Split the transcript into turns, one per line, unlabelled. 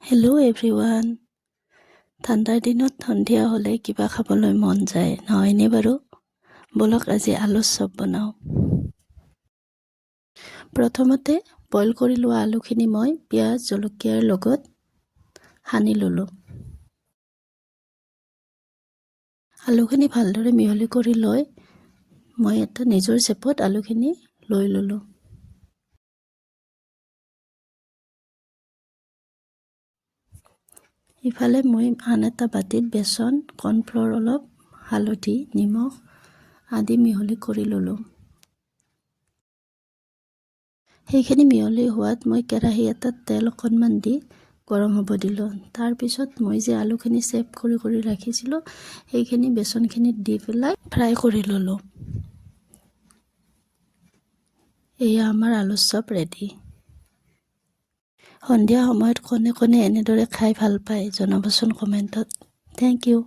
Hello' everyone. ঠাণ্ডাৰ দিনত সন্ধিয়া হ'লে কিবা খাবলৈ মন যায়, নহয়নে বাৰু? ব'লক আজি আলু চপ বনাওঁ। প্ৰথমতে বইল কৰি লোৱা আলুখিনি মই পিঁয়াজ জলকীয়াৰ লগত সানি ল'লোঁ। আলুখিনি ভালদৰে মিহলি কৰি লৈ মই এটা নিজৰ চেপত আলুখিনি লৈ ল'লোঁ। ইফালে মই আন এটা বাতিত বেচন, কৰ্ণফ্ল'ৰ অলপ, হালধি, নিমখ আদি মিহলি কৰি ল'লোঁ। সেইখিনি মিহলি হোৱাত মই কেৰাহী এটাত তেল অকণমান দি গৰম হ'ব দিলোঁ। তাৰপিছত মই যে আলুখিনি চেভ কৰি ৰাখিছিলোঁ, সেইখিনি বেচনখিনিত দি পেলাই ফ্ৰাই কৰি ল'লোঁ। এয়া আমাৰ আলু চপ ৰেডি। সন্ধিয়া সময়ত কোনে কোনে এনেদৰে খাই ভাল পায় জনাবচোন কমেণ্টত। Thank U.